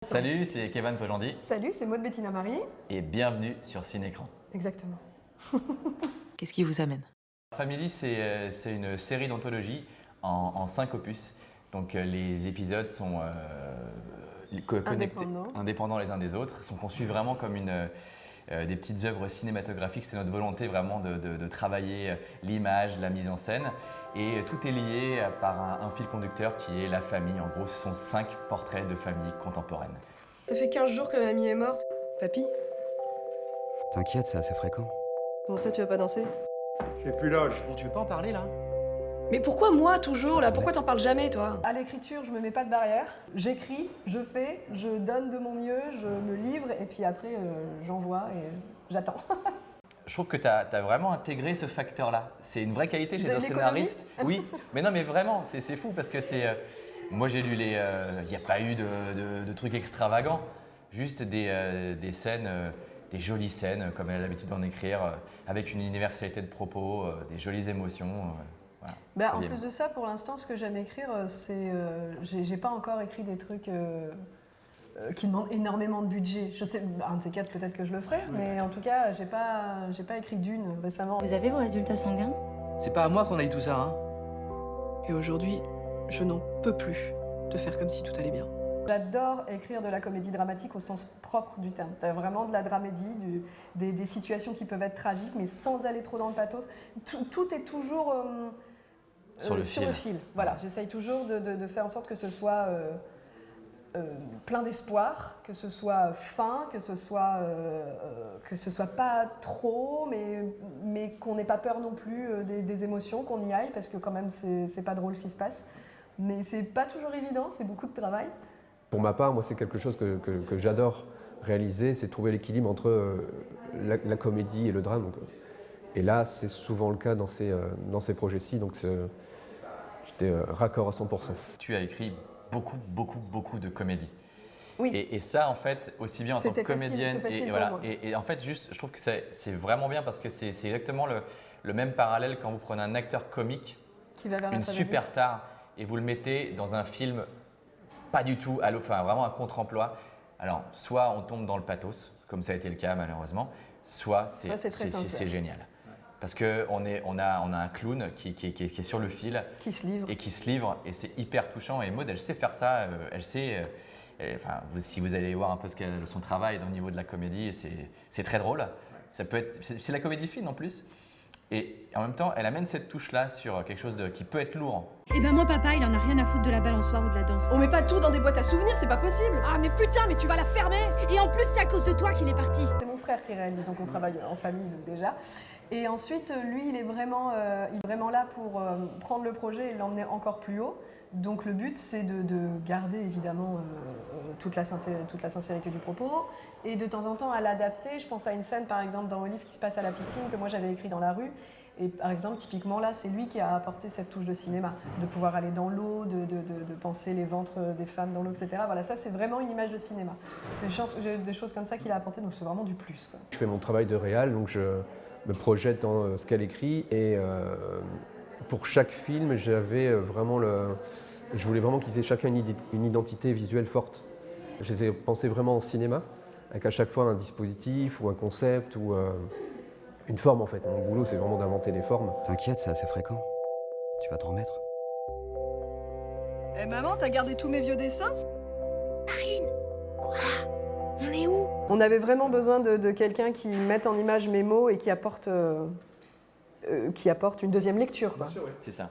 Salut, c'est Kevin Pojandi. Salut, c'est Maud Bettina Marie. Et bienvenue sur Cinécran. Exactement. Qu'est-ce qui vous amène? Family, c'est une série d'anthologie en 5 opus. Donc les épisodes sont connectés, indépendants les uns des autres, sont conçus vraiment comme des petites œuvres cinématographiques. C'est notre volonté vraiment de travailler l'image, la mise en scène. Et tout est lié par un fil conducteur qui est la famille. En gros, ce sont 5 portraits de famille contemporaine. Ça fait 15 jours que mamie est morte. Papy, T'inquiète, c'est assez fréquent. comment ça tu vas pas danser? J'ai plus l'âge. Bon, tu veux pas en parler là? Mais pourquoi moi toujours là? Pourquoi t'en parles jamais toi? À l'écriture, je me mets pas de barrière. J'écris, je fais, je donne de mon mieux, je me livre et puis après j'envoie et j'attends. Je trouve que tu as vraiment intégré ce facteur-là. C'est une vraie qualité chez De un l'économie. scénariste. Oui, mais non, mais vraiment, c'est fou parce que c'est. Moi, j'ai lu les. Il n'y a pas eu de trucs extravagants, juste des scènes, des jolies scènes, comme elle a l'habitude d'en écrire, avec une universalité de propos, des jolies émotions. Voilà. Ben, en plus de ça, pour l'instant, ce que j'aime écrire, c'est. J'ai pas encore écrit des trucs. Qui demandent énormément de budget. Je sais, un de ces quatre, peut-être que je le ferai, mais en tout cas, j'ai pas écrit d'une récemment. Vous avez vos résultats sanguins? C'est pas à moi qu'on a eu tout ça, hein? Et aujourd'hui, je n'en peux plus de faire comme si tout allait bien. J'adore écrire de la comédie dramatique au sens propre du terme. C'est vraiment de la dramédie, des situations qui peuvent être tragiques, mais sans aller trop dans le pathos. Tout est toujours Sur le fil. Voilà, j'essaye toujours de faire en sorte que ce soit plein d'espoir, que ce soit fin, que ce soit pas trop, mais qu'on n'ait pas peur non plus des émotions, qu'on y aille, parce que quand même c'est pas drôle ce qui se passe. Mais c'est pas toujours évident, c'est beaucoup de travail. Pour ma part, moi, c'est quelque chose que j'adore réaliser, c'est trouver l'équilibre entre la comédie et le drame. Donc, et là, c'est souvent le cas dans ces projets-ci, donc j'étais raccord à 100%. Tu as écrit beaucoup de comédie. Oui. Et ça, en fait, aussi bien en tant que comédienne. C'est facile et pour voilà. moi. Et en fait, juste, je trouve que c'est vraiment bien parce que c'est exactement le même parallèle quand vous prenez un acteur comique, Qui va vers la une tragédie. superstar, et vous le mettez dans un film pas du tout, enfin vraiment un contre-emploi. Alors, soit on tombe dans le pathos, comme ça a été le cas malheureusement, soit c'est très sincère. c'est génial. Parce qu'on a un clown qui est sur le fil Qui se livre. et qui se livre, et c'est hyper touchant. Et Maud, elle sait faire ça, elle sait. Si vous allez voir un peu son travail au niveau de la comédie, c'est très drôle. C'est la comédie fine en plus. Et en même temps, elle amène cette touche-là sur quelque chose qui peut être lourd. Eh ben moi papa, il en a rien à foutre de la balançoire ou de la danse. On met pas tout dans des boîtes à souvenirs, c'est pas possible. Ah mais putain, mais tu vas la fermer! Et en plus c'est à cause de toi qu'il est parti. C'est mon frère qui réalise, donc on travaille en famille déjà. Et ensuite, lui, il est vraiment là pour prendre le projet et l'emmener encore plus haut. Donc le but, c'est de garder évidemment toute la sincérité du propos et de temps en temps à l'adapter. Je pense à une scène par exemple dans le livre qui se passe à la piscine que moi j'avais écrit dans la rue. Et par exemple, typiquement là, c'est lui qui a apporté cette touche de cinéma, de pouvoir aller dans l'eau, de penser les ventres des femmes dans l'eau, etc. Voilà, ça c'est vraiment une image de cinéma. C'est des choses comme ça qu'il a apporté, donc c'est vraiment du plus, quoi. Je fais mon travail de réal, donc je me projette dans ce qu'elle écrit. Et pour chaque film, je voulais vraiment qu'ils aient chacun une identité visuelle forte. Je les ai pensés vraiment en cinéma, avec à chaque fois un dispositif ou un concept ou une forme en fait. Mon boulot, c'est vraiment d'inventer des formes. T'inquiète, c'est assez fréquent. Tu vas t'en remettre. Eh maman, t'as gardé tous mes vieux dessins? Marine! Quoi? On est où? On avait vraiment besoin de quelqu'un qui mette en image mes mots et qui apporte une deuxième lecture, quoi. C'est ça.